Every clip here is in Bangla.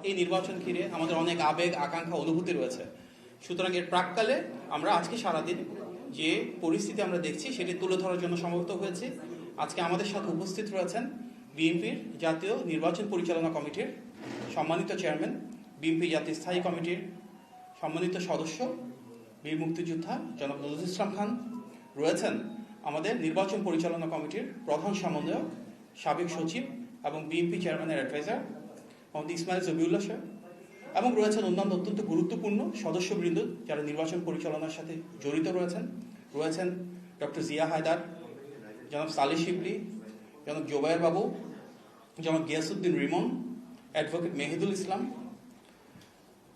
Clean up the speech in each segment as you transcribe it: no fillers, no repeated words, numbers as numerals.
এই নির্বাচন ঘিরে আমাদের অনেক আবেগ, আকাঙ্ক্ষা, অনুভূতি রয়েছে। সুতরাং এর প্রাক্কালে আমরা আজকে সারাদিন যে পরিস্থিতি আমরা দেখছি সেটি তুলে ধরার জন্য সমবেত হয়েছি। আজকে আমাদের সাথে উপস্থিত রয়েছেন বিএনপির জাতীয় নির্বাচন পরিচালনা কমিটির সম্মানিত চেয়ারম্যান, বিএনপি জাতীয় স্থায়ী কমিটির সম্মানিত সদস্য, বীর মুক্তিযোদ্ধা জনাব নজরুল ইসলাম খান। রয়েছেন আমাদের নির্বাচন পরিচালনা কমিটির প্রধান সমন্বয়ক, সাবেক সচিব এবং বিএনপি চেয়ারম্যানের অ্যাডভাইজার মোহাম্মদ ইসমাইল জবিউল্লাহ সাহেব, এবং রয়েছেন অন্যান্য অত্যন্ত গুরুত্বপূর্ণ সদস্যবৃন্দ যারা নির্বাচন পরিচালনার সাথে জড়িত রয়েছেন ডক্টর জিয়া হায়দার, জনাব সালে শিবলি, জনাব জোবায়ের বাবু, জনাব গিয়াসউদ্দিন রিমন, অ্যাডভোকেট মেহিদুল ইসলাম,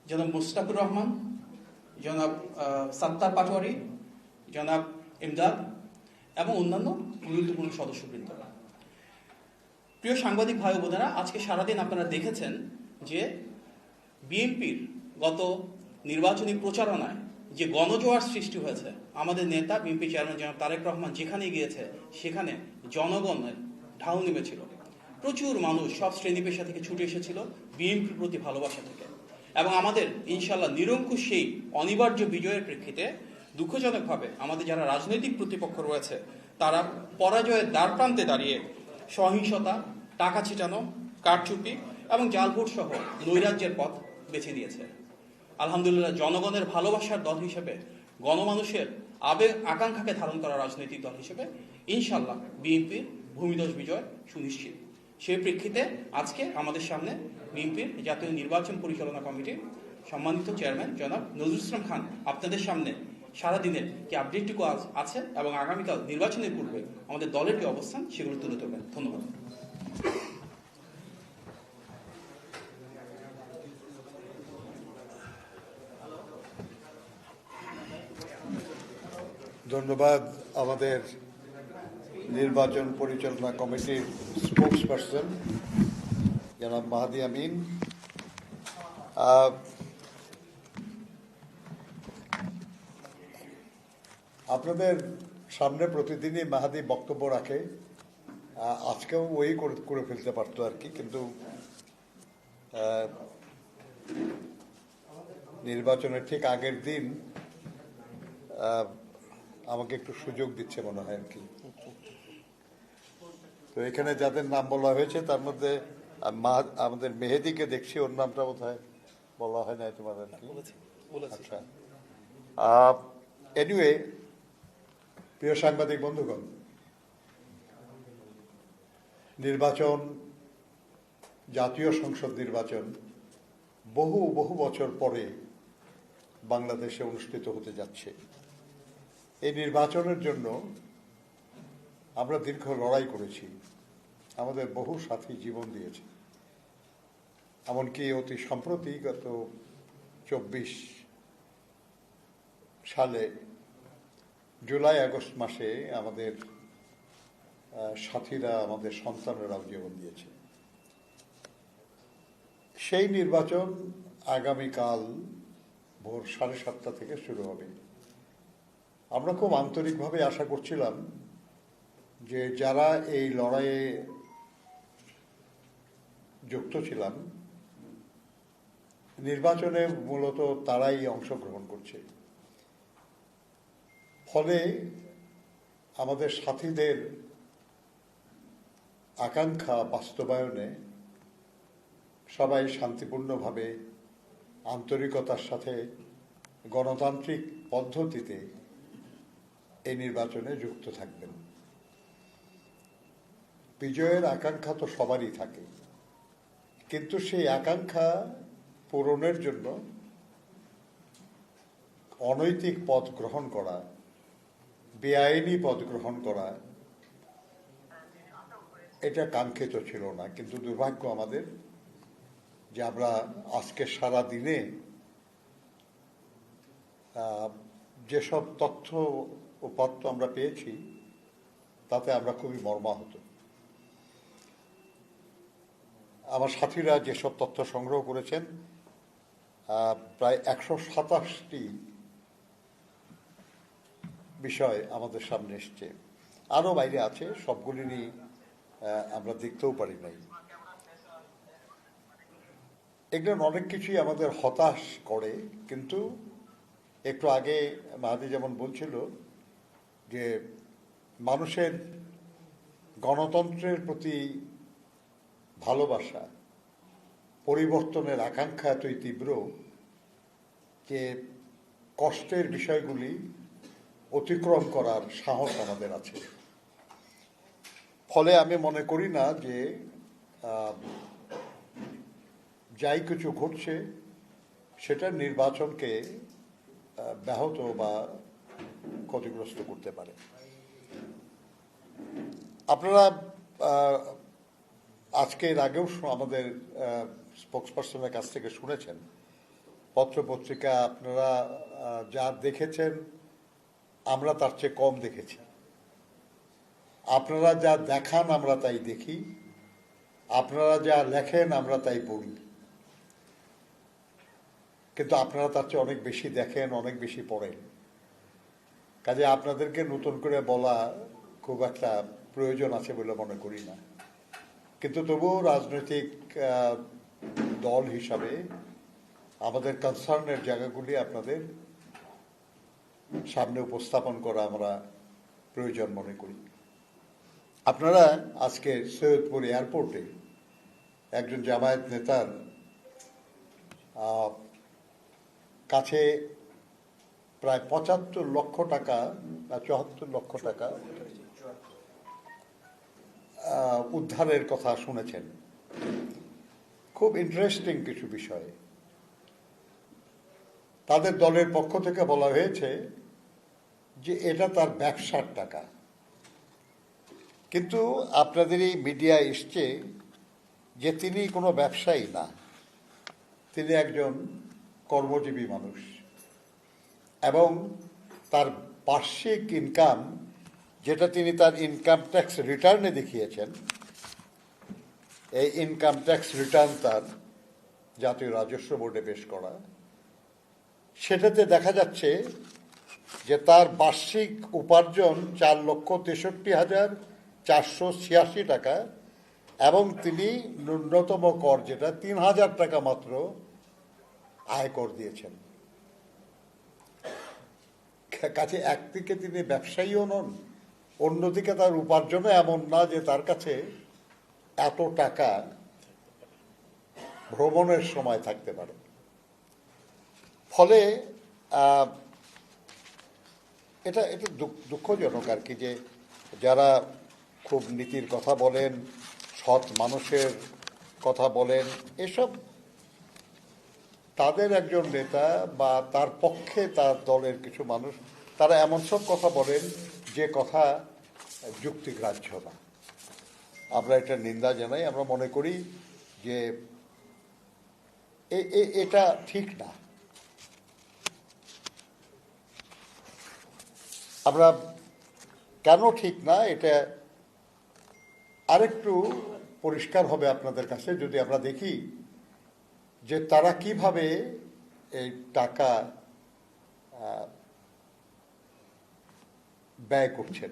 জনাব মুস্তাফুর রহমান, জনাব সাত্তার পাটোয়ারি, জনাব ইমদাদ এবং অন্যান্য গুরুত্বপূর্ণ সদস্যবৃন্দ। প্রিয় সাংবাদিক ভাই বোনেরা, আজকে সারাদিন আপনারা দেখেছেন যে বিএনপির গত নির্বাচনী প্রচারণায় যে গণজোয়ার সৃষ্টি হয়েছে। আমাদের নেতা বিএনপি চেয়ারম্যান জনাব তারেক রহমান যেখানে গিয়েছে সেখানে জনগণের ঢাউ নেমেছিল। প্রচুর মানুষ সব শ্রেণী পেশা থেকে ছুটে এসেছিল বিএনপির প্রতি ভালোবাসা থেকে, এবং আমাদের ইনশাল্লাহ নিরঙ্কুশ সেই অনিবার্য বিজয়ের প্রেক্ষিতে দুঃখজনকভাবে আমাদের যারা রাজনৈতিক প্রতিপক্ষ রয়েছে তারা পরাজয়ের দ্বারপ্রান্তে দাঁড়িয়ে সহিংসতা, টাকা ছিটানো, কারচুপি এবং জালভোট সহ নৈরাজ্যের পথ বেছে নিয়েছে। আলহামদুলিল্লাহ, জনগণের ভালোবাসার দল হিসেবে, গণমানুষের আবেগ আকাঙ্ক্ষাকে ধারণ করা রাজনৈতিক দল হিসেবে ইনশাল্লাহ বিএনপির ভূমিধস বিজয় সুনিশ্চিত। সেই প্রেক্ষিতে আজকে আমাদের সামনে বিএনপির জাতীয় নির্বাচন পরিচালনা কমিটির সম্মানিত চেয়ারম্যান জনাব নজরুল ইসলাম খান আপনাদের সামনে সারাদিনের কি আপডেটটুকু আছে এবং আগামীকাল নির্বাচনের পূর্বে আমাদের দলের কি অবস্থান সেগুলো তুলে ধরবেন। ধন্যবাদ। ধন্যবাদ আমাদের নির্বাচন পরিচালনা কমিটির স্পোকসপারসন জনাব মাহাদি আমিন। আপনাদের সামনে প্রতিদিনই মাহাদি বক্তব্য রাখে, আজকেও ওই করে ফেলতে পারতো আর কি, কিন্তু নির্বাচনের ঠিক আগের দিন আমাকে একটু সুযোগ দিচ্ছে মনে হয় আর কি। তো এখানে যাদের নাম বলা হয়েছে তার মধ্যে আমাদের মেহেদিকে দেখছি, ওর নামটা বোধহয় বলা হয় না তোমার আর কি। আচ্ছা, এনিওয়ে, প্রিয় সাংবাদিক বন্ধুগণ, নির্বাচন, জাতীয় সংসদ নির্বাচন বহু বহু বছর পরে বাংলাদেশে অনুষ্ঠিত হতে যাচ্ছে। এই নির্বাচনের জন্য আমরা দীর্ঘ লড়াই করেছি, আমাদের বহু সাথী জীবন দিয়েছে। এমনকি অতি সম্প্রতি গত 24 সালে জুলাই আগস্ট মাসে আমাদের সাথীরা, আমাদের সন্তানেরাও জীবন দিয়েছে। সেই নির্বাচন আগামীকাল ভোর 7:30 থেকে শুরু হবে। আমরা খুব আন্তরিকভাবে আশা করছিলাম যে যারা এই লড়াইয়ে যুক্ত ছিলাম, নির্বাচনে মূলত তারাই অংশগ্রহণ করছে, ফলে আমাদের সাথীদের আকাঙ্ক্ষা বাস্তবায়নে সবাই শান্তিপূর্ণভাবে, আন্তরিকতার সাথে, গণতান্ত্রিক পদ্ধতিতে এই নির্বাচনে যুক্ত থাকবেন। বিজয়ের আকাঙ্ক্ষা তো সবারই থাকে, কিন্তু সেই আকাঙ্ক্ষা পূরণের জন্য অনৈতিক পথ গ্রহণ করা, বেআইনি পথ গ্রহণ করা, এটা কাঙ্ক্ষিত ছিল না। কিন্তু দুর্ভাগ্য আমাদের যে আমরা আজকে সারা দিনে যেসব তথ্য ও পত্র আমরা পেয়েছি তাতে আমরা খুবই মর্মাহত। আমার সাথীরা যেসব তথ্য সংগ্রহ করেছেন, প্রায় 127টি বিষয় আমাদের সামনে এসছে, আরও বাইরে আছে, সবগুলি নিয়ে আমরা দেখতেও পারি নাই। এগুলো অনেক কিছুই আমাদের হতাশ করে, কিন্তু একটু আগে মাহাদি যেমন বলছিল যে মানুষের গণতন্ত্রের প্রতি ভালোবাসা, পরিবর্তনের আকাঙ্ক্ষা এতই তীব্র যে কষ্টের বিষয়গুলি অতিক্রম করার সাহস আমাদের আছে। ফলে আমি মনে করি না যে যাই কিছু ঘটছে সেটা নির্বাচনকে ব্যাহত বা ক্ষতিগ্রস্ত করতে পারে। আপনারা আজকের আগেও আমাদের স্পোক্সপারসনের কাছ থেকে শুনেছেন, পত্রপত্রিকা আপনারা যা দেখেছেন আমরা তার চেয়ে কম দেখেছি। আপনারা যা দেখান আমরা তাই দেখি, আপনারা যা লেখেন আমরা তাই পড়ি, কিন্তু আপনারা তার চেয়ে অনেক বেশি দেখেন, অনেক বেশি পড়েন। কাজে আপনাদেরকে নতুন করে বলা খুব একটা প্রয়োজন আছে বলে মনে করি না। কিন্তু তবুও রাজনৈতিক দল হিসাবে আমাদের কনসার্নের জায়গাগুলি আপনাদের সামনে উপস্থাপন করা আমরা প্রয়োজন মনে করি। আপনারা আজকে সৈয়দপুর এয়ারপোর্টে একজন জামায়াত নেতার কাছে প্রায় ৭৫ লক্ষ টাকা বা ৭৪ লক্ষ টাকা উদ্ধারের কথা শুনেছেন। খুব ইন্টারেস্টিং কিছু বিষয়। তাদের দলের পক্ষ থেকে বলা হয়েছে যে এটা তার ব্যবসার টাকা, কিন্তু আপনাদের এই মিডিয়া এসছে যে তিনি কোনো ব্যবসায়ী না, তিনি একজন কর্মজীবী মানুষ এবং তার বার্ষিক ইনকাম, যেটা তিনি তার ইনকাম ট্যাক্স রিটার্নে দেখিয়েছেন, এই ইনকাম ট্যাক্স রিটার্ন তার জাতীয় রাজস্ব বোর্ডে পেশ করা, সেটাতে দেখা যাচ্ছে যে তার বার্ষিক উপার্জন ৪,৬৩,৪৮৬ টাকা এবং তিনি ন্যূনতম কর যেটা ৩,০০০ টাকা মাত্র আয়কর দিয়েছেন। কাছে একদিকে তিনি ব্যবসায়ীও নন, অন্যদিকে তার উপার্জনও এমন না যে তার কাছে এত টাকা ভ্রমণের সময় থাকতে পারে। ফলে এটা দুঃখজনক আর কি, যে যারা খুব নীতির কথা বলেন, সৎ মানুষের কথা বলেন, এসব তাদের একজন নেতা বা তার পক্ষে তার দলের কিছু মানুষ তারা এমন সব কথা বলেন যে কথা যুক্তিগ্রাহ্য না। আমরা এটা নিন্দা জানাই। আমরা মনে করি যে এটা ঠিক না। আমরা কেন ঠিক না এটা আরেকটু পরিষ্কার হবে আপনাদের কাছে যদি আমরা দেখি যে তারা কিভাবে এই টাকা ব্যয় করছেন।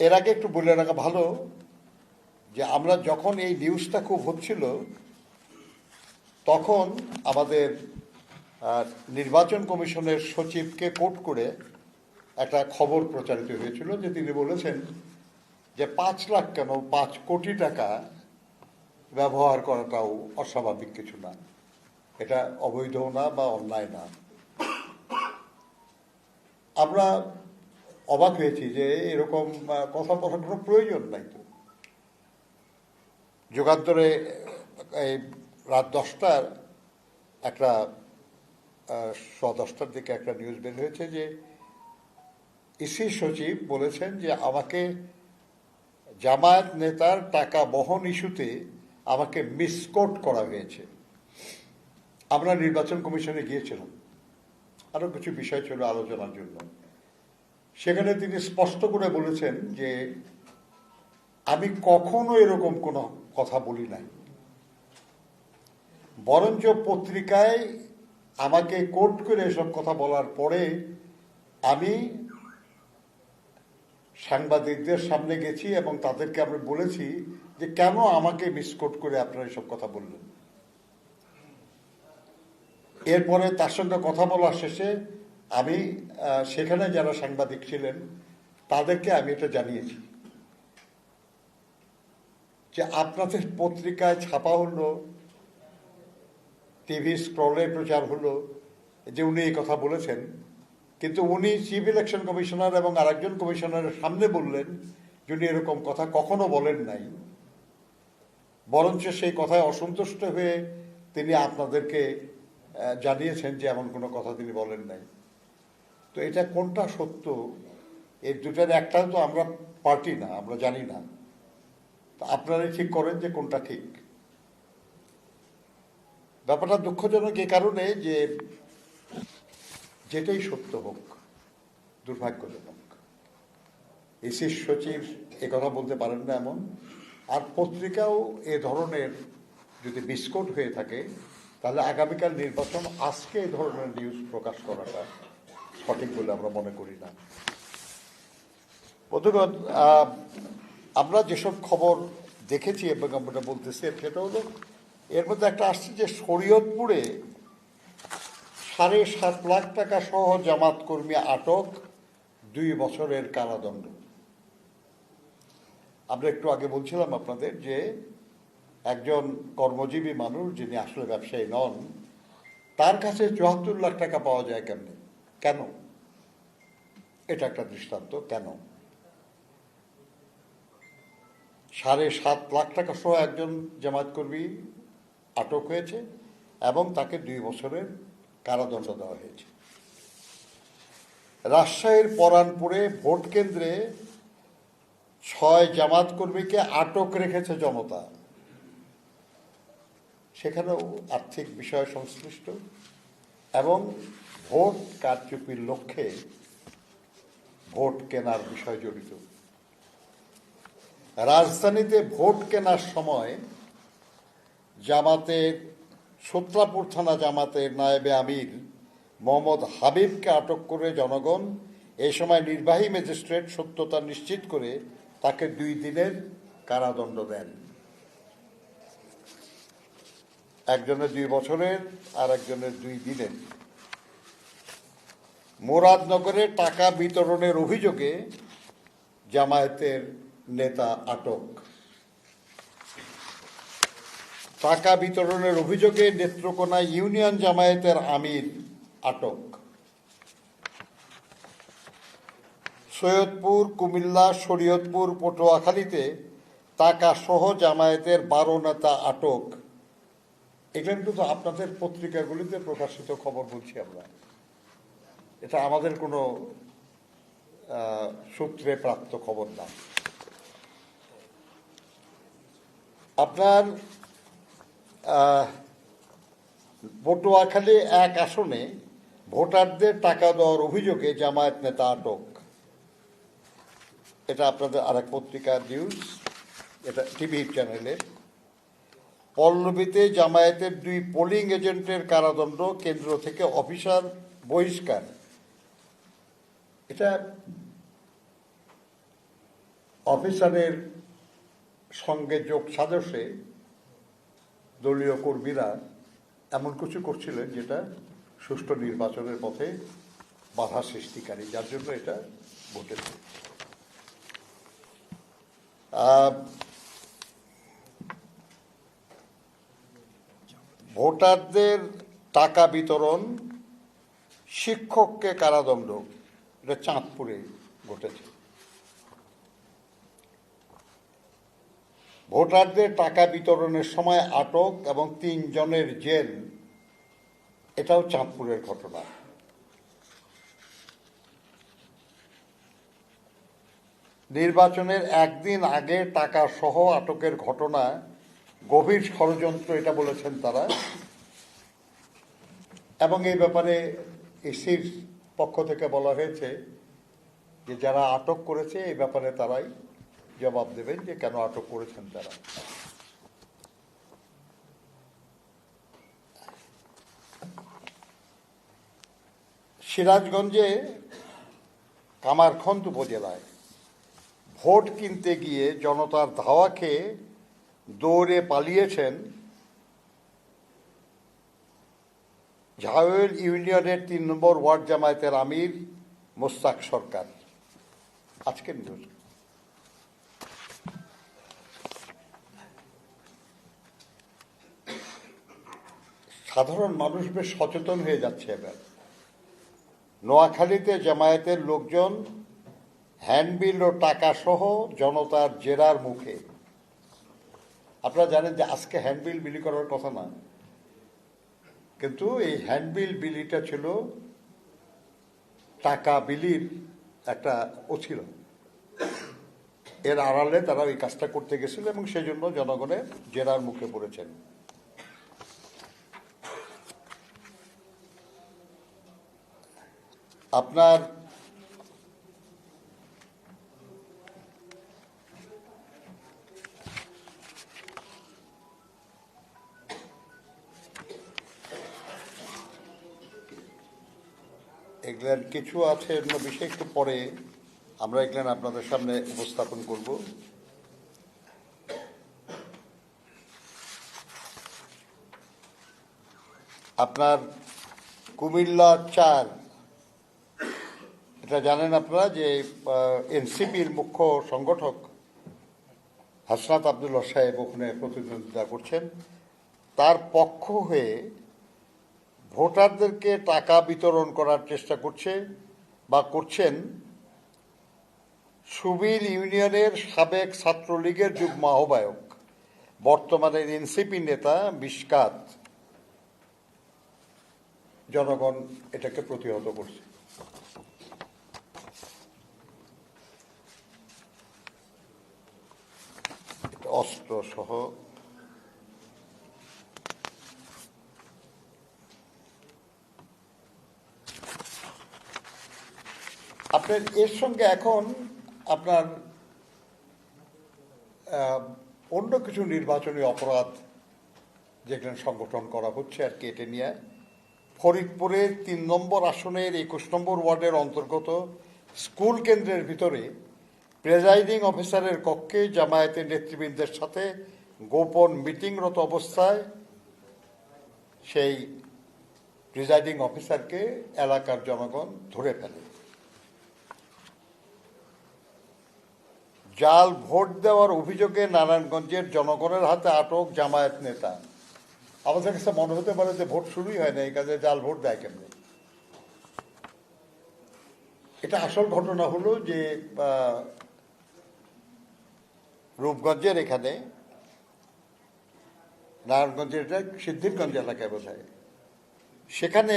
এর আগে একটু বলে রাখা ভালো যে আমরা যখন এই নিউজটা খুব হচ্ছিল তখন আমাদের নির্বাচন কমিশনের সচিবকে কোট করে একটা খবর প্রচারিত হয়েছিল যে তিনি বলেছেন যে ৫ লাখ কেন ৫ কোটি টাকা ব্যবহার করাটাও অস্বাভাবিক কিছু না, এটা অবৈধ না বা অন্যায় না। আমরা অবাক হয়েছি যে এরকম কথা বলার কোনো প্রয়োজন নাই। তো যুগান্তরে এই রাত 10টার একটা 10:15 দিকে একটা নিউজ বের হয়েছে যে ইসি সচিব বলেছেন যে আমাকে জামায়াত নেতার টাকা বহন ইস্যুতে আমাকে মিসকোট করা হয়েছে। আমরা নির্বাচন কমিশনে গিয়েছিলাম, আরো কিছু বিষয় ছিল আলোচনার জন্য। সেখানে তিনি স্পষ্ট করে বলেছেন যে আমি কখনো এরকম কোনো কথা বলি নাই, বরঞ্চ পত্রিকায় আমাকে কোট করে এসব কথা বলার পরে আমি সাংবাদিকদের সামনে গেছি এবং তাদেরকে আমরা বলেছি যে কেন আমাকে মিসকোট করে আপনারা এসব কথা বললেন। এরপরে তার সঙ্গে কথা বলার শেষে আমি সেখানে যারা সাংবাদিক ছিলেন তাদেরকে আমি এটা জানিয়েছি যে আপনাদের পত্রিকায় ছাপা হলো, টিভি স্ক্রলে প্রচার হলো যে উনি এই কথা বলেছেন, কিন্তু উনি চিফ ইলেকশন কমিশনার এবং আরেকজন কমিশনারের সামনে বললেন যে উনি এরকম কথা কখনো বলেন নাই, বরঞ্চ সেই কথায় অসন্তুষ্ট হয়ে তিনি আপনাদেরকে জানিয়েছেন যে এমন কোনো কথা তিনি বলেন নাই। তো এটা কোনটা সত্য, এই দুটার একটা তো আমরা পার্টি না, আমরা জানি না। আপনারাই ঠিক করেন যে কোনটা ঠিক। ব্যাপারটা দুঃখজনক এই কারণে যে যেটাই সত্য হোক, দুর্ভাগ্যজনক ইসির সচিব কথা বলতে পারেন না এমন, আর পত্রিকাও এ ধরনের যদি বিস্কুট হয়ে থাকে তাহলে আগামীকাল নির্বাচন আজকে এই ধরনের নিউজ প্রকাশ করাটা সঠিক বলে আমরা মনে করি না। বন্ধুগণ, আমরা যেসব খবর দেখেছি এবং আমরা বলতেছি সেটা হলো, এর মধ্যে একটা আসছে যে শরীয়তপুরে 7.5 লাখ টাকা সহ জামাত কর্মী আটক, 2 বছরের কারাদণ্ড। আমরা একটু আগে বলছিলাম আপনাদের যে একজন কর্মজীবী মানুষ যিনি আসলে ব্যবসায়ী নন, তার কাছে 74 লাখ টাকা পাওয়া যায় কেমনে, কেন? এটা একটা দৃষ্টান্ত। কেন 7.5 লাখ টাকা সহ একজন জামাত কর্মী আটক হয়েছে এবং তাকে 2 বছরের কারাদণ্ড দেওয়া হয়েছে। রাজশাহীর পরানপুরে ভোট কেন্দ্রে 6 জামাত কর্মীকে আটক রেখেছে জনতা। সেখানেও আর্থিক বিষয় সংশ্লিষ্ট এবং ভোট কারচুপির লক্ষ্যে ভোট কেনার বিষয় জড়িত। রাজধানীতে ভোট কেনার সময় জামাতের সূত্রাপুর থানা জামাতের নায়েবে আমির মোহাম্মদ হাবিবকে আটক করে জনগণ এই সময় নির্বাহী ম্যাজিস্ট্রেট সত্যতা নিশ্চিত করে তাকে 2 দিনের কারাদণ্ড দেন। একজনের 2 বছরের আর একজনের 2 দিনের। মুরাদনগরে টাকা বিতরণের অভিযোগে জামায়াতের নেতা আটক। টাকা বিতরণের অভিযোগে নেত্রকোনা ইউনিয়ন জামায়াতের আমির আটক। সৈয়দপুর, কুমিল্লা, শরীয়তপুর, পটুয়াখালীতে টাকা সহ জামায়াতের 12 নেতা আটক। এখানে কিন্তু আপনাদের পত্রিকাগুলিতে প্রকাশিত খবর বলছি আমরা, এটা আমাদের কোনো সূত্রে প্রাপ্ত খবর না। আপনার পটুয়াখালী 1 আসনে ভোটারদের টাকা দেওয়ার অভিযোগে জামায়াত নেতা আটক। এটা আপনাদের আরেক পত্রিকার নিউজ, এটা টিভি চ্যানেলের। পল্লবীতে জামায়াতের 2 পোলিং এজেন্টের কারাদণ্ড, কেন্দ্র থেকে অফিসার বহিষ্কার। এটা অফিসারের সঙ্গে যোগ সাজসে দলীয় কর্মীরা এমন কিছু করছিলেন যেটা সুষ্ঠু নির্বাচনের পথে বাধা সৃষ্টিকারী, যার জন্য এটা ঘটেছে। ভোটারদের টাকা বিতরণ, শিক্ষককে কারাদণ্ড, এটা চাঁদপুরে ঘটেছে। ভোটারদের টাকা বিতরণের সময় আটক এবং 3 জনের জেল, এটাও চাঁদপুরের ঘটনা। নির্বাচনের একদিন আগে টাকা সহ আটকের ঘটনা গভীর ষড়যন্ত্র, এটা বলেছেন তারা। এবং এই ব্যাপারে ইসির পক্ষ থেকে বলা হয়েছে যে যারা আটক করেছে এই ব্যাপারে তারাই জবাব দেবেন যে কেন আটক করেছেন তারা। সিরাজগঞ্জে কামারখন্দ উপজেলায় ভোট কিনতে গিয়ে জনতার ধাওয়া খেয়ে দৌড়ে পালিয়েছেন ঝাউল ইউনিয়নের ৩ নম্বর ওয়ার্ড জামায়াতের আমির মোস্তাক সরকার। আজকের নিউজ। সাধারণ মানুষ বেশ সচেতন হয়ে যাচ্ছে এবার। নোয়াখালীতে জামায়াতের লোকজন হ্যান্ডবিল ও টাকা সহ জনতার জেরার মুখে। আপনারা জানেন যে আজকে হ্যান্ডবিল বিলি করার কথা না, কিন্তু এই হ্যান্ডবিল বিলিটা ছিল টাকা বিলির একটা অছিল। এর আড়ালে তারা ওই কাজটা করতে গেছিল এবং সেজন্য জনগণের জেরার মুখে পড়েছেন। আপনার এগুলার কিছু আছে, অন্য বিষয় একটু পরে আমরা এগুলো আপনাদের সামনে উপস্থাপন করব। আপনার কুমিল্লা ৪, এটা জানেন আপনারা যে এনসিপির মুখ্য সংগঠক হাসনাত আবদুল্লাহ সাহেব ওখানে প্রতিদ্বন্দ্বিতা করছেন। তার পক্ষ হয়ে ভোটারদেরকে টাকা বিতরণ করার চেষ্টা করছে বা করছেন সুবিল ইউনিয়নের সাবেক ছাত্রলীগের যুগ্ম আহ্বায়ক, বর্তমানের এনসিপি নেতা মিশকাত। জনগণ এটাকে প্রতিহত করছে। অস্ত্র সহ আপনার এর সঙ্গে এখন আপনার অন্য কিছু নির্বাচনী অপরাধ যেখানে সংগঠন করা হচ্ছে আর কি, এটা নিয়ে ফরিদপুরের ৩ নম্বর আসনের ২১ নম্বর ওয়ার্ডের অন্তর্গত স্কুল কেন্দ্রের ভিতরে প্রেজাইডিং অফিসারের কক্ষে জামায়াতের নেতৃবৃন্দের সাথে গোপন মিটিংরত অবস্থায় সেই প্রিজাইডিং অফিসারকে এলাকার জনগণ ধরে ফেলে। জাল ভোট দেওয়ার অভিযোগে নারায়ণগঞ্জের জনগণের হাতে আটক জামায়াত নেতা। আমাদের কাছে মনে হতে পারে যে ভোট শুরুই হয় না, এই কাজে জাল ভোট দেয় কেমনি। এটা আসল ঘটনা হলো যে রূপগঞ্জের এখানে, নারায়ণগঞ্জের এটা সিদ্ধিরগঞ্জ এলাকায় বোঝায়, সেখানে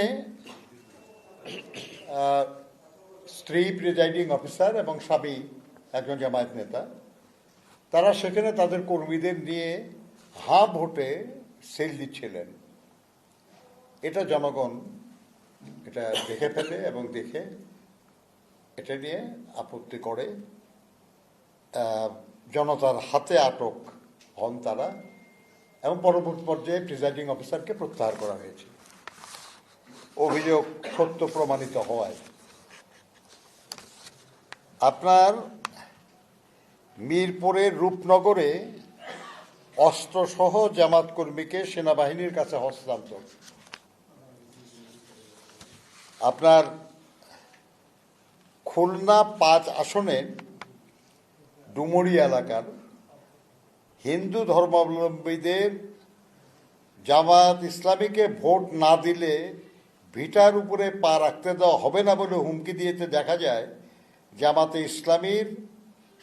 স্ত্রী প্রিজাইডিং অফিসার এবং স্বামী একজন জামায়াত নেতা, তারা সেখানে তাদের কর্মীদের নিয়ে ভোটে সেল দিচ্ছিলেন। এটা জনগণ এটা দেখে ফেলে এবং দেখে এটা নিয়ে আপত্তি করে। জনতার হাতে আটক হন তারা এবং পরবর্তী পর্যায়ে প্রিজাইডিং অফিসারকে প্রত্যাহার করা হয়েছে অভিযোগ সত্য প্রমাণিত হওয়ায়। আপনার মিরপুরের রূপনগরে অস্ত্রসহ জামাত কর্মীকে সেনাবাহিনীর কাছে হস্তান্তর। আপনার খুলনা ৫ আসনের ডুমুরিয়া এলাকার হিন্দু ধর্মাবলম্বীদের জামায়াত ইসলামীকে ভোট না দিলে ভিটার উপরে পা রাখতে দেওয়া হবে না বলে হুমকি দিয়েতে দেখা যায় জামাতে ইসলামীর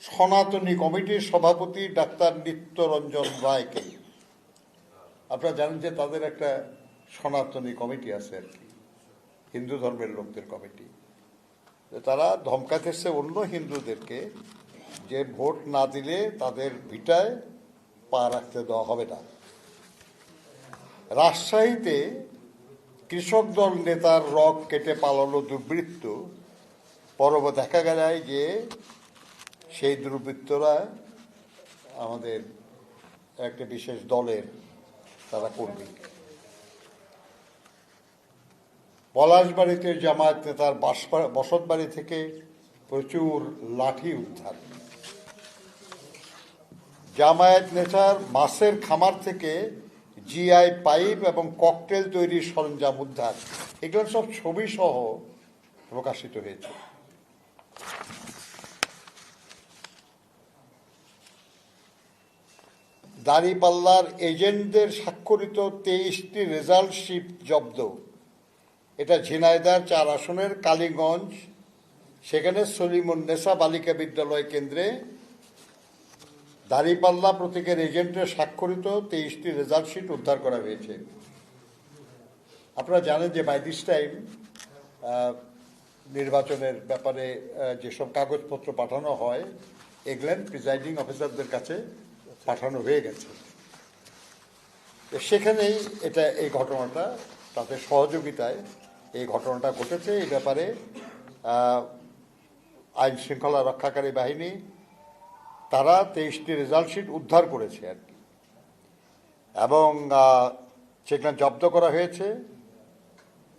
সনাতনী কমিটির সভাপতি ডাক্তার নিত্যরঞ্জন রায়কে। আপনারা জানেন যে তাদের একটা সনাতনী কমিটি আছে আর কি, হিন্দু ধর্মের লোকদের কমিটি। তারা ধমকাতেছে অন্য হিন্দুদেরকে যে ভোট না দিলে তাদের ভিটায় পা রাখতে দেওয়া হবে না। রাজশাহীতে কৃষক দল নেতার রগ কেটে পালানো দুর্বৃত্ত, পরবর্তী দেখা গেল যে সেই দুর্বৃত্তরা আমাদের একটা বিশেষ দলের তারা কর্মী। পলাশবাড়িতে জামায়াত নেতার বসতবাড়ি থেকে প্রচুর লাঠি উদ্ধার। জামায়াত নেতার মাছের খামার থেকে জিআই পাইপ এবং ককটেল তৈরির সরঞ্জাম উদ্ধার, এগুলো সব ছবি সহ প্রকাশিত হয়েছে। দাঁড়িপাল্লার এজেন্টদের স্বাক্ষরিত 23টি রেজাল্ট শিট জব্দ। এটা ঝিনাইদহ 4 আসনের কালীগঞ্জ, সেখানে সলিমুন্নেসা বালিকা বিদ্যালয় কেন্দ্রে দাঁড়িপাল্লা প্রতীকের এজেন্টের স্বাক্ষরিত 23টি রেজাল্ট শিট উদ্ধার করা হয়েছে। আপনারা জানেন যে বাই দিস টাইম নির্বাচনের ব্যাপারে যেসব কাগজপত্র পাঠানো হয় এগুলো প্রিজাইডিং অফিসারদের কাছে পাঠানো হয়ে গেছে। সেখানেই এই ঘটনাটা তাদের সহযোগিতায় এই ঘটনাটা ঘটেছে। এই ব্যাপারে আইন শৃঙ্খলা রক্ষাকারী বাহিনী তারা 23টি রেজাল্ট শিট উদ্ধার করেছে আর কি, এবং সেখানে জব্দ করা হয়েছে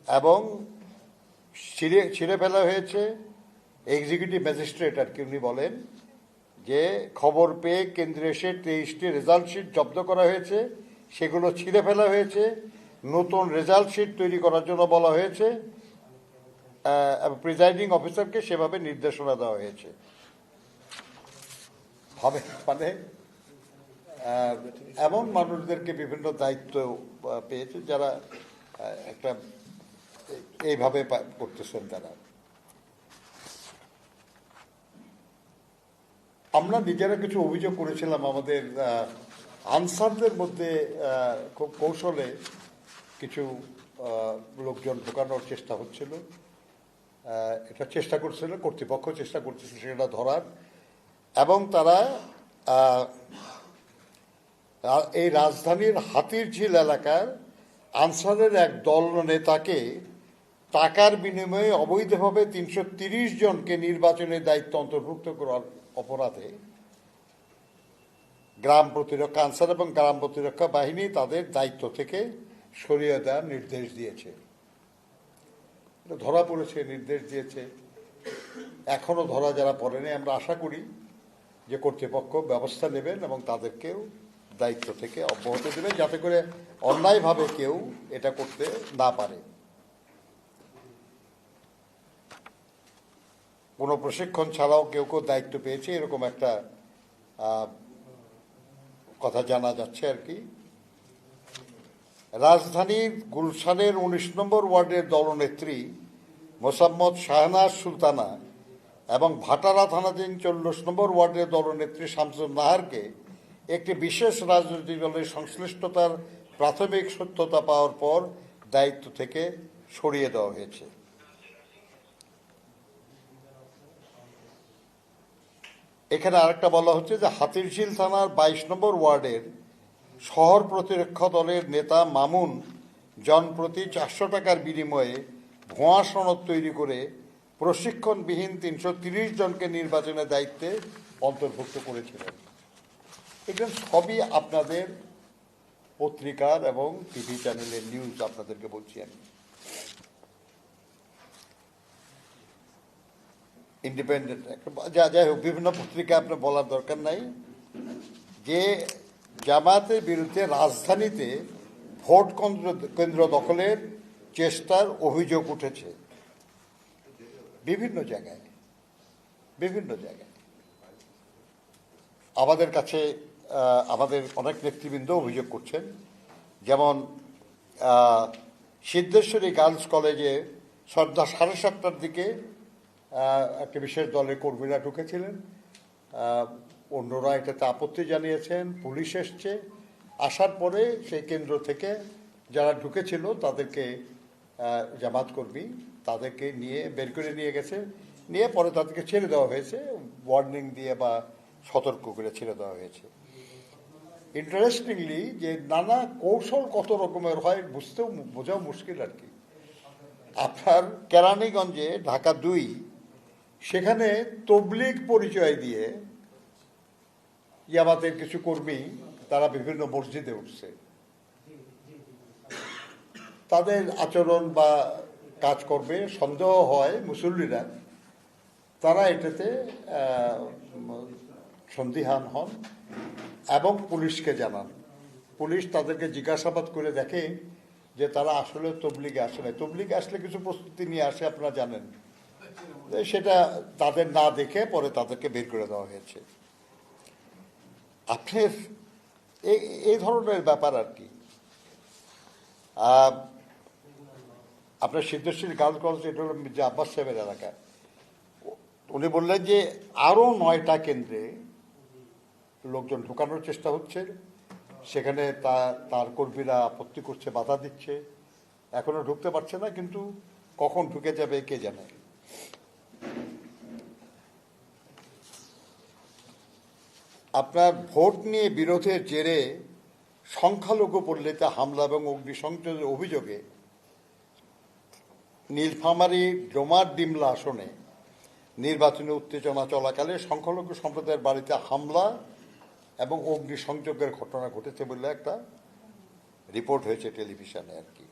এবং ছিঁড়ে ফেলা হয়েছে। এক্সিকিউটিভ ম্যাজিস্ট্রেট আর কি উনি বলেন যে খবর পেয়ে কেন্দ্রে এসে 23টি রেজাল্ট শিট জব্দ করা হয়েছে, সেগুলো ছিঁড়ে ফেলা হয়েছে, নতুন রেজাল্ট শিট তৈরি করার জন্য বলা হয়েছে এবং প্রিজাইডিং অফিসারকে সেভাবে নির্দেশনা দেওয়া হয়েছে। হবে মানে এমন মানুষদেরকে বিভিন্ন দায়িত্ব পেয়েছে যারা একটা এইভাবে করতেছেন তারা। আমরা নিজেরা কিছু অভিযোগ করেছিলাম, আমাদের আনসারদের মধ্যে খুব কৌশলে কিছু লোকজন ঢোকানোর চেষ্টা হচ্ছিল, এটা চেষ্টা করছিল কর্তৃপক্ষ, চেষ্টা করছিল সেটা ধরার, এবং তারা এই রাজধানীর হাতিরঝিল এলাকার আনসারের এক দল নেতাকে টাকার বিনিময়ে অবৈধভাবে 330 জনকে নির্বাচনের দায়িত্ব অন্তর্ভুক্ত করার অপরাধে গ্রাম প্রতিরক্ষা আনসার এবং গ্রাম প্রতিরক্ষা বাহিনী তাদের দায়িত্ব থেকে সরিয়ে দেওয়ার নির্দেশ দিয়েছে। ধরা পড়েছে, নির্দেশ দিয়েছে, এখনো ধরা যারা পড়েনি। আমরা আশা করি যে কর্তৃপক্ষ ব্যবস্থা নেবেন এবং তাদেরকেও দায়িত্ব থেকে অব্যাহতি দেবেন, যাতে করে অন্যায়ভাবে কেউ এটা করতে না পারে। কোনো প্রশিক্ষণ ছাড়াও কেউ কেউ দায়িত্ব পেয়েছে এরকম একটা কথা জানা যাচ্ছে আর কি। রাজধানীর গুলশানের 19 নম্বর ওয়ার্ডের দলনেত্রী মোসাম্মদ শাহনাজ সুলতানা এবং ভাটারা থানাধীন 40 নম্বর ওয়ার্ডের দলনেত্রী শামসুন নাহারকে একটি বিশেষ রাজনৈতিক দলের সংশ্লিষ্টতার প্রাথমিক সত্যতা পাওয়ার পর দায়িত্ব থেকে সরিয়ে দেওয়া হয়েছে। এখানে আরেকটা বলা হচ্ছে যে হাতিরঝিল থানার 22 নম্বর ওয়ার্ডের শহর প্রতিরক্ষা দলের নেতা মামুন জনপ্রতি 400 টাকার বিনিময়ে ভুয়া সনদ তৈরি করে প্রশিক্ষণবিহীন 330 জনকে নির্বাচনের দায়িত্বে অন্তর্ভুক্ত করেছিলেন। এখানে সবই আপনাদের পত্রিকার এবং টিভি চ্যানেলের নিউজ, আপনাদেরকে বলছি আমি। ইন্ডিপেন্ডেন্ট যাই হোক, বিভিন্ন পত্রিকা আপনার বলার দরকার নাই যে জামায়াতের বিরুদ্ধে রাজধানীতে ভোট কেন্দ্র দখলের চেষ্টার অভিযোগ উঠেছে বিভিন্ন জায়গায়। আমাদের কাছে আমাদের অনেক নেতৃবৃন্দ অভিযোগ করছেন, যেমন সিদ্ধেশ্বরী গার্লস কলেজে সন্ধ্যা 7:30টার দিকে একটা বিশেষ দলের কর্মীরা ঢুকেছিলেন, অন্যরা এটাতে আপত্তি জানিয়েছেন, পুলিশ এসছে, আসার পরে সেই কেন্দ্র থেকে যারা ঢুকেছিল তাদেরকে জামাত কর্মী তাদেরকে নিয়ে বের করে নিয়ে গেছে, নিয়ে পরে তাদেরকে ছেড়ে দেওয়া হয়েছে, ওয়ার্নিং দিয়ে বা সতর্ক করে ছেড়ে দেওয়া হয়েছে। ইন্টারেস্টিংলি যে নানা কৌশল কত রকমের হয় বোঝাও মুশকিল আর কি। আপনার কেরানীগঞ্জে ঢাকা 2 সেখানে তবলিগ পরিচয় দিয়ে জামাতের কিছু কর্মী তারা বিভিন্ন মসজিদে উঠছে, তাদের আচরণ বা কাজকর্মে সন্দেহ হয় মুসল্লিরা, তারা এটাতে সন্দিহান হন এবং পুলিশকে জানান। পুলিশ তাদেরকে জিজ্ঞাসাবাদ করে দেখে যে তারা আসলে তবলিগে আসে না। তবলিগে আসলে কিছু প্রস্তুতি নিয়ে আসে, আপনারা জানেন। সেটা তাদের না দেখে পরে তাদেরকে বের করে দেওয়া হয়েছে। আপনার এই ধরনের ব্যাপার আর কি। আপনার সিদ্ধেশ্বরী গার্লস কলেজ, এটা হলো যে আব্বাস সাহেবের এলাকা। উনি বললেন যে আরও 9টা কেন্দ্রে লোকজন ঢোকানোর চেষ্টা হচ্ছে, সেখানে তার কর্মীরা আপত্তি করছে, বাধা দিচ্ছে, এখনো ঢুকতে পারছে না, কিন্তু কখন ঢুকে যাবে কে জানে। আপনার ভোট নিয়ে বিরোধের জেরে সংখ্যালঘু পল্লীতে হামলা এবং অগ্নিসংযোগের অভিযোগে নীলফামারী ডোমার ডিমলা আসনে নির্বাচনী উত্তেজনা চলাকালে সংখ্যালঘু সম্প্রদায়ের বাড়িতে হামলা এবং অগ্নিসংযোগের ঘটনা ঘটেছে বলে একটা রিপোর্ট হয়েছে টেলিভিশনে আর কি।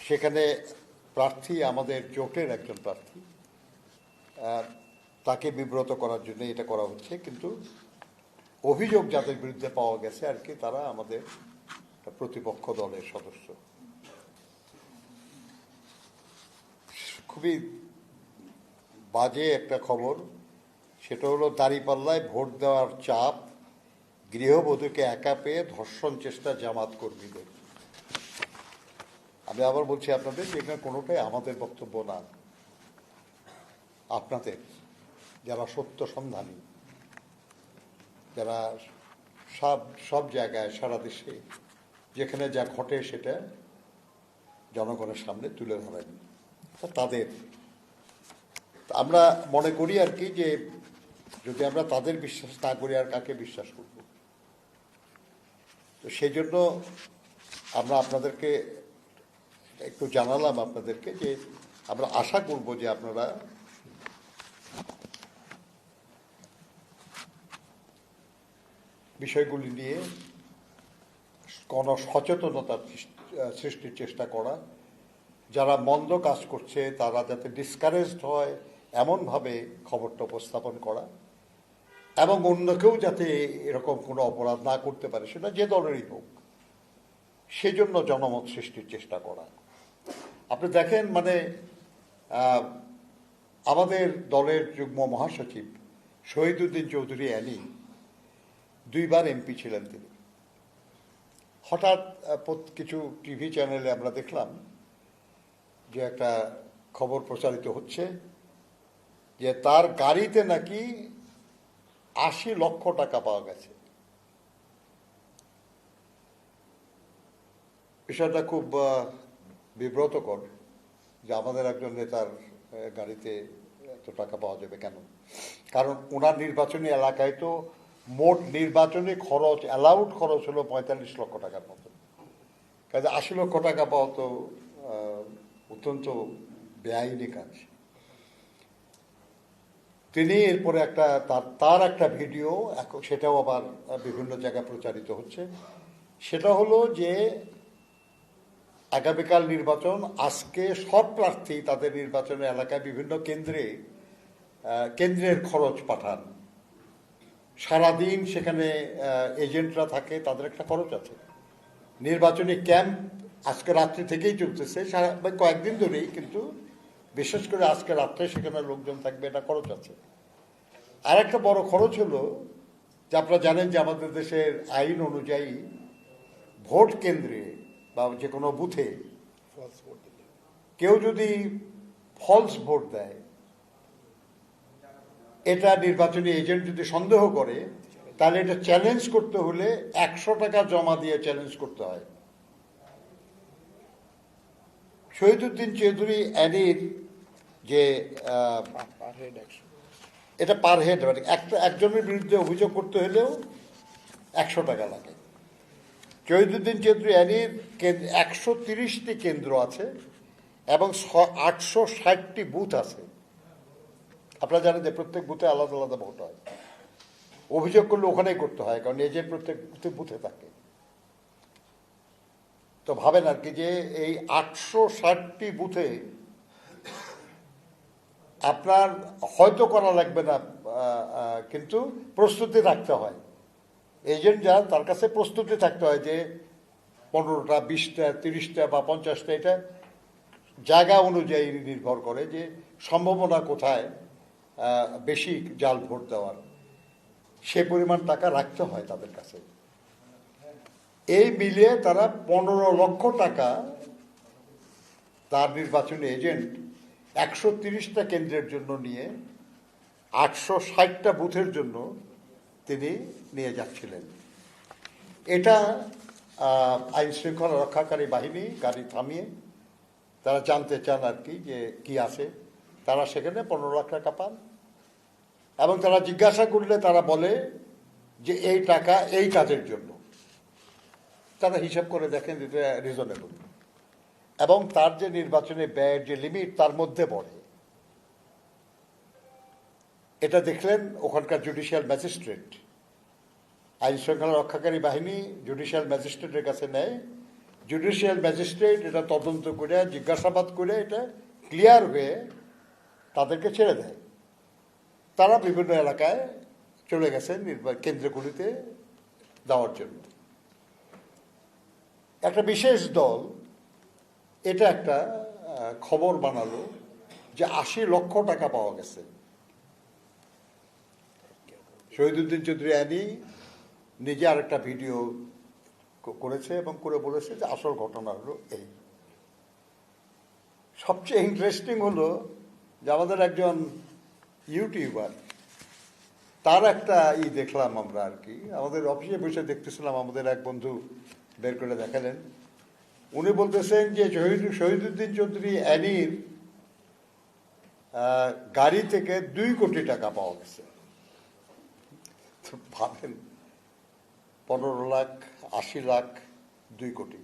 সেখানে প্রার্থী, আমাদের জোটের একজন প্রার্থী, তাকে বিব্রত করার জন্য এটা করা হচ্ছে, কিন্তু অভিযোগ যাদের বিরুদ্ধে পাওয়া গেছে আর কি, তারা আমাদের প্রতিপক্ষ দলের সদস্য। খুবই বাজে একটা খবর, সেটা হলো দাঁড়িপাল্লায় ভোট দেওয়ার চাপ, গৃহবধূকে একা পেয়ে ধর্ষণ চেষ্টা জামাত কর্মীদের। আমি আবার বলছি আপনাদের যে এখানে কোনোটাই আমাদের বক্তব্য না, আপনাদের যারা সত্য সন্ধানী, যারা সব জায়গায় সারা দেশে যেখানে যা ঘটে সেটা জনগণের সামনে তুলে ধরেন, তাদের আমরা মনে করি আর কি যে যদি আমরা তাদের বিশ্বাস না করি আর কাকে বিশ্বাস করব। তো সেই জন্য আমরা আপনাদেরকে একটু জানালাম আপনাদেরকে যে আমরা আশা করব যে আপনারা বিষয়গুলি নিয়ে সচেতনতা সৃষ্টির চেষ্টা করা, যারা মন্দ কাজ করছে তারা যাতে ডিসকারেজড হয় এমনভাবে খবরটা উপস্থাপন করা, এবং অন্য কেউ যাতে এরকম কোনো অপরাধ না করতে পারে, সেটা যে দলেরই হোক, সেজন্য জনমত সৃষ্টির চেষ্টা করা। আপনি দেখেন মানে আমাদের দলের যুগ্ম মহাসচিব শহীদুদ্দিন চৌধুরী অ্যানি 2বার এমপি ছিলেন তিনি। হঠাৎ কিছু টিভি চ্যানেলে আমরা দেখলাম যে একটা খবর প্রচারিত হচ্ছে যে তার গাড়িতে নাকি 80 লক্ষ টাকা পাওয়া গেছে। বিষয়টা খুব বিব্রতকর যে আমাদের একজন নেতার গাড়িতে এত টাকা পাওয়া যাবে কেন? কারণ ওনার নির্বাচনী এলাকায় তো মোট নির্বাচনী খরচ, অ্যালাউড খরচ হলো 45 লক্ষ টাকার মতো। কাজে 80 লক্ষ টাকা পাওয়া তো অত্যন্ত বেআইনি কাজ। তিনি এরপরে তার একটা ভিডিও, সেটাও আবার বিভিন্ন জায়গায় প্রচারিত হচ্ছে। সেটা হলো যে আগামীকাল নির্বাচন, আজকে সব প্রার্থী তাদের নির্বাচনের এলাকায় বিভিন্ন কেন্দ্রের খরচ পাঠান। সারাদিন সেখানে এজেন্টরা থাকে, তাদের একটা খরচ আছে। নির্বাচনী ক্যাম্প আজকে রাত্রি থেকেই চলতেছে, কয়েকদিন ধরেই, কিন্তু বিশেষ করে আজকে রাত্রে সেখানে লোকজন থাকবে, এটা খরচ আছে। আর একটা বড় খরচ হলো যে আপনারা জানেন যে আমাদের দেশের আইন অনুযায়ী ভোট কেন্দ্রে বা যে কোনো বুথে কেউ যদি ফলস ভোট দেয়, এটা নির্বাচনী এজেন্ট যদি সন্দেহ করে, তাহলে এটা চ্যালেঞ্জ করতে হলে 100 টাকা জমা দিয়ে চ্যালেঞ্জ করতে হয়। শহীদুদ্দিন চৌধুরী অ্যানির যে এটা পার হেড, মানে একজনের বিরুদ্ধে অভিযোগ করতে হলেও 100 টাকা লাগে। শহীদুদ্দিন চৌধুরী অ্যানির 130টি কেন্দ্র আছে এবং 860টি বুথ আছে। আপনারা জানেন যে প্রত্যেক বুথে আলাদা আলাদা ভোট হয়। অভিযোগ করলে ওখানেই করতে হয়, কারণ এজেন্ট প্রত্যেক বুথে থাকে। তো ভাবেন আর কি যে এই 860টি বুথে আপনার হয়তো করা লাগবে না, কিন্তু প্রস্তুতি রাখতে হয়। এজেন্ট যা, তার কাছে প্রস্তুতি থাকতে হয় যে 15টা 20টা 30টা বা 50টা, এটা জায়গা অনুযায়ী নির্ভর করে যে সম্ভাবনা কোথায় বেশি জাল ভোট দেওয়ার, সে পরিমাণ টাকা রাখতে হয় তাদের কাছে। এই মিলিয়ে তারা 15 লক্ষ টাকা তার নির্বাচনী এজেন্ট 130টা কেন্দ্রের জন্য নিয়ে 860টা বুথের জন্য তিনি নিয়ে যাচ্ছিলেন। এটা আইন শৃঙ্খলা রক্ষাকারী বাহিনী গাড়ি থামিয়ে তারা জানতে চান আর কি যে কি আছে। তারা সেখানে 15 লাখ টাকা পান এবং তারা জিজ্ঞাসা করলে তারা বলে যে এই টাকা এই কাজের জন্য। তারা হিসাব করে দেখেন এটা রিজনেবল এবং তার যে নির্বাচনে ব্যয়ের যে লিমিট তার মধ্যে পড়ে। এটা দেখলেন ওখানকার জুডিশিয়াল ম্যাজিস্ট্রেট। আইন শৃঙ্খলা রক্ষাকারী বাহিনী জুডিশিয়াল ম্যাজিস্ট্রেটের কাছে নেয়, জুডিশিয়াল ম্যাজিস্ট্রেট এটা তদন্ত করে জিজ্ঞাসাবাদ করে এটা ক্লিয়ার হয়ে তাদেরকে ছেড়ে দেয়। তারা বিভিন্ন এলাকায় চলে গেছেন কেন্দ্রগুলিতে দেওয়ার জন্য। একটা বিশেষ দল এটা একটা খবর বানালো যে 80 লক্ষ টাকা পাওয়া গেছে। শহীদুদ্দিন চৌধুরী অ্যানি নিজে আরেকটা ভিডিও করেছে এবং করে বলেছে যে আসল ঘটনা হলো এই। সবচেয়ে ইন্টারেস্টিং হলো যে আমাদের একজন ইউটিউবার, তার একটা দেখলাম আমরা আর কি, আমাদের অফিসে বসে দেখতেছিলাম, আমাদের এক বন্ধু বের করে দেখালেন। উনি বলতেছেন যে শহীদুদ্দিন চৌধুরী অ্যানির গাড়ি থেকে 2 কোটি টাকা পাওয়া গেছে। ভাবেন, 15 লাখ 80 লাখ 2 কোটি।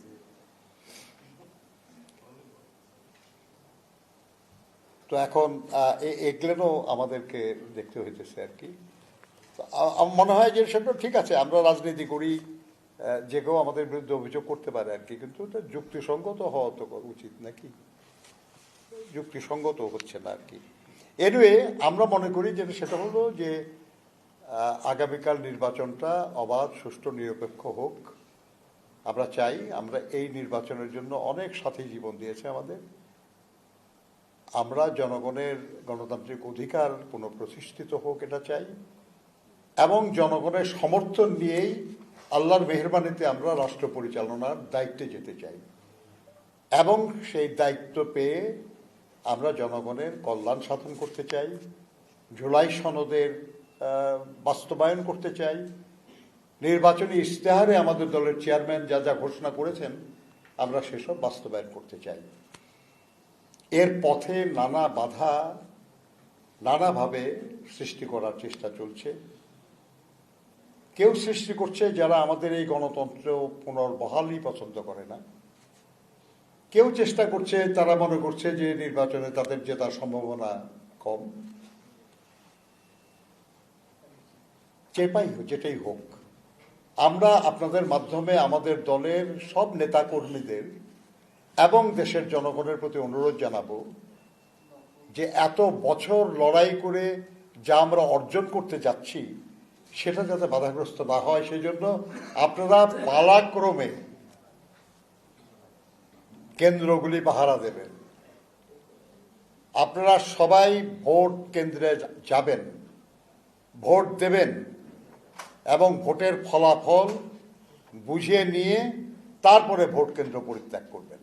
তো এখন এগুলো আমাদেরকে দেখতে হইতেছে আর কি। আমার মনে হয় যে সেটা ঠিক আছে, আমরা রাজনীতি করি, যে কেউ আমাদের বিরুদ্ধে অভিযোগ করতে পারে আর কি, কিন্তু এটা যুক্তিসঙ্গত হওয়া তো উচিত নাকি? যুক্তিসঙ্গত হচ্ছে না আর কি। এনিওয়ে, আমরা মনে করি যে সেটা হলো যে আগামীকাল নির্বাচনটা অবাধ, সুষ্ঠু, নিরপেক্ষ হোক। আমরা চাই, আমরা এই নির্বাচনের জন্য অনেক সাথী জীবন দিয়েছে আমাদের। আমরা জনগণের গণতান্ত্রিক অধিকার পুনঃপ্রতিষ্ঠিত হোক এটা চাই এবং জনগণের সমর্থন নিয়েই আল্লাহর মেহেরবানিতে আমরা রাষ্ট্র পরিচালনার দায়িত্বে যেতে চাই এবং সেই দায়িত্ব পেয়ে আমরা জনগণের কল্যাণ সাধন করতে চাই, জুলাই সনদের বাস্তবায়ন করতে চাই, নির্বাচনী ইশতেহারে আমাদের দলের চেয়ারম্যান যা যা ঘোষণা করেছেন আমরা সেসব বাস্তবায়ন করতে চাই। এর পথে নানা বাধা নানাভাবে সৃষ্টি করার চেষ্টা চলছে। কেউ সৃষ্টি করছে যারা আমাদের এই গণতন্ত্র পুনর্বহালই পছন্দ করে না। কেউ চেষ্টা করছে, তারা মনে করছে যে নির্বাচনে তাদের জেতার সম্ভাবনা কম। যেটাই হোক, আমরা আপনাদের মাধ্যমে আমাদের দলের সব নেতাকর্মীদের এবং দেশের জনগণের প্রতি অনুরোধ জানাবো যে এত বছর লড়াই করে যা আমরা অর্জন করতে যাচ্ছি সেটা যাতে বাধাগ্রস্ত না হয়, সেজন্য আপনারা পালাক্রমে কেন্দ্রগুলি পাহারা দেবেন। আপনারা সবাই ভোট কেন্দ্রে যাবেন, ভোট দেবেন এবং ভোটের ফলাফল বুঝিয়ে নিয়ে তারপরে ভোট কেন্দ্র পরিত্যাগ করবেন।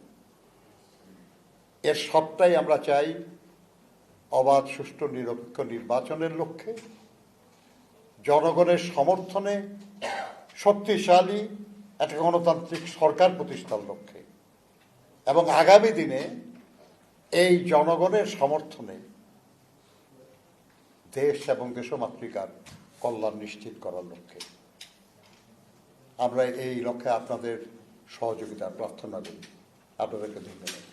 এর সবটাই আমরা চাই অবাধ, সুষ্ঠু, নিরপেক্ষ নির্বাচনের লক্ষ্যে, জনগণের সমর্থনে শক্তিশালী একটা গণতান্ত্রিক সরকার প্রতিষ্ঠার লক্ষ্যে এবং আগামী দিনে এই জনগণের সমর্থনে দেশ এবং দেশমাতৃকার কল্যাণ নিশ্চিত করার লক্ষ্যে আমরা এই লক্ষ্যে আপনাদের সহযোগিতা প্রার্থনা করি। আপনাদেরকে ধন্যবাদ।